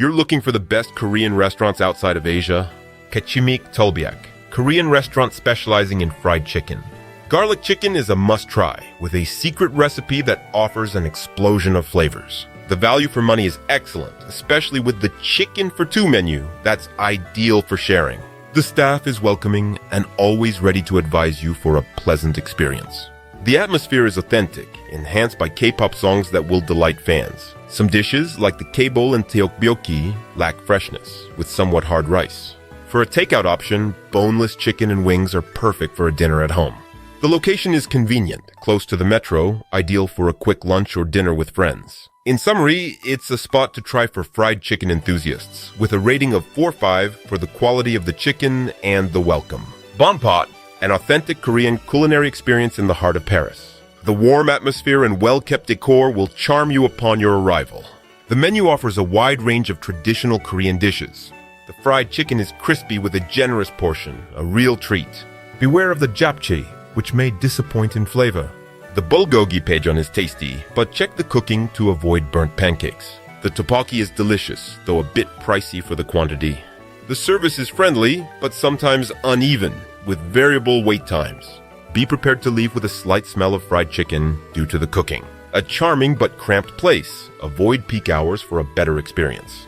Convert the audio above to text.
You're looking for the best Korean restaurants outside of Asia? K-CHIMAEK Tolbiac, Korean restaurant specializing in fried chicken. Garlic chicken is a must-try, with a secret recipe that offers an explosion of flavors. The value for money is excellent, especially with the chicken for two menu that's ideal for sharing. The staff is welcoming and always ready to advise you for a pleasant experience. The atmosphere is authentic, enhanced by K-pop songs that will delight fans. Some dishes, like the KBowl and Tteokbokki, lack freshness, with somewhat hard rice. For a takeout option, boneless chicken and wings are perfect for a dinner at home. The location is convenient, close to the metro, ideal for a quick lunch or dinner with friends. In summary, it's a spot to try for fried chicken enthusiasts, with a rating of 4.5 for the quality of the chicken and the welcome. Bonpot, an authentic Korean culinary experience in the heart of Paris. The warm atmosphere and well-kept decor will charm you upon your arrival. The menu offers a wide range of traditional Korean dishes. The fried chicken is crispy with a generous portion, a real treat. Beware of the japchae, which may disappoint in flavor. The bulgogi pajeon is tasty, but check the cooking to avoid burnt pancakes. The topokki is delicious, though a bit pricey for the quantity. The service is friendly, but sometimes uneven, with variable wait times. Be prepared to leave with a slight smell of fried chicken due to the cooking. A charming but cramped place. Avoid peak hours for a better experience.